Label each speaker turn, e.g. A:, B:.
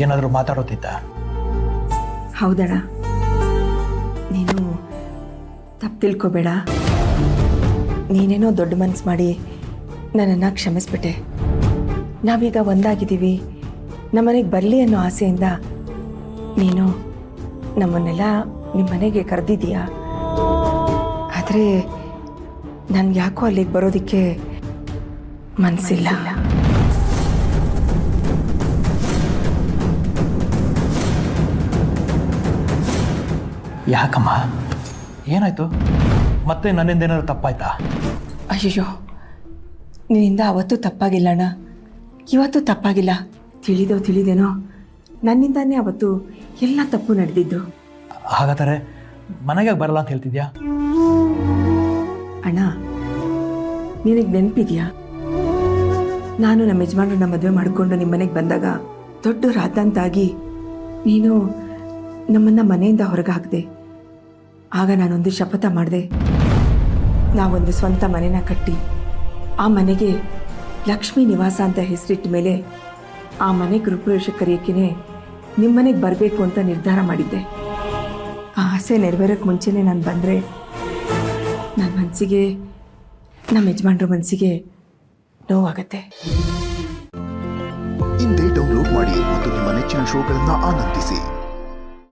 A: ಏನಾದರೂ ಮಾತಾಡೋತಿದ್ದ?
B: ಹೌದಣ್ಣ, ನೀನು ತಪ್ಪು ತಿಳ್ಕೊಬೇಡ. ನೀನೇನೋ ದೊಡ್ಡ ಮನಸ್ಸು ಮಾಡಿ ನನ್ನನ್ನು ಕ್ಷಮಿಸ್ಬಿಟ್ಟೆ. ನಾವೀಗ ಒಂದಾಗಿದ್ದೀವಿ, ನಮ್ಮನೆಗೆ ಬರಲಿ ಅನ್ನೋ ಆಸೆಯಿಂದ ನೀನು ನಮ್ಮನ್ನೆಲ್ಲ ನಿಮ್ಮ ಮನೆಗೆ ಕರೆದಿದ್ದೀಯಾ. ಆದರೆ ನನಗೆ ಯಾಕೋ ಅಲ್ಲಿಗೆ ಬರೋದಕ್ಕೆ ಮನಸ್ಸಿಲ್ಲ.
A: ಯಾಕಮ್ಮ, ಏನಾಯ್ತು? ಮತ್ತೆ ನನ್ನಿಂದ ಏನಾದ್ರು ತಪ್ಪಾಯ್ತಾ?
B: ಅಯ್ಯೋ, ನಿನ್ನಿಂದ ಅವತ್ತೂ ತಪ್ಪಾಗಿಲ್ಲ ಅಣ್ಣ, ಇವತ್ತು ತಪ್ಪಾಗಿಲ್ಲ. ತಿಳಿದೇನೋ ನನ್ನಿಂದಾನೇ ಅವತ್ತು ಎಲ್ಲ ತಪ್ಪು ನಡೆದಿದ್ದು.
A: ಹಾಗಾದರೆ ಮನೆಗೆ ಬರಲ್ಲ ಅಂತ ಹೇಳ್ತಿದ್ಯಾ?
B: ಅಣ್ಣ, ನಿನಗೆ ನೆನಪಿದ್ಯಾ, ನಾನು ನಮ್ಮ ಯಜಮಾನ್ರನ್ನ ಮದುವೆ ಮಾಡಿಕೊಂಡು ನಿಮ್ಮ ಮನೆಗೆ ಬಂದಾಗ ದೊಡ್ಡ ರಾದಂತಾಗಿ ನೀನು ನಮ್ಮನ್ನು ಮನೆಯಿಂದ ಹೊರಗೆ ಹಾಕಿದೆ. ಆಗ ನಾನೊಂದು ಶಪಥ ಮಾಡಿದೆ, ನಾವೊಂದು ಸ್ವಂತ ಮನೆನ ಕಟ್ಟಿ ಆ ಮನೆಗೆ ಲಕ್ಷ್ಮೀ ನಿವಾಸ ಅಂತ ಹೆಸರಿಟ್ಟ ಮೇಲೆ ಆ ಮನೆ ಗೃಹಪ್ರವೇಶ ಕರೆಯೋಕ್ಕೇ ನಿಮ್ಮ ಮನೆಗೆ ಬರಬೇಕು ಅಂತ ನಿರ್ಧಾರ ಮಾಡಿದ್ದೆ. ಆ ಆಸೆ ನೆರವೇರೋಕ್ಕೆ ಮುಂಚೆನೇ ನಾನು ಬಂದರೆ ನನ್ನ ಮನಸ್ಸಿಗೆ, ನಮ್ಮ ಯಜಮಾನ್ರ ಮನಸ್ಸಿಗೆ ನೋವಾಗತ್ತೆ.
C: ಇಂದೇ ಡೌನ್ಲೋಡ್ ಮಾಡಿ ಮತ್ತು ನಿಮ್ಮ ನೆಚ್ಚಿನ ಶೋಗಳನ್ನು ಆನಂದಿಸಿ.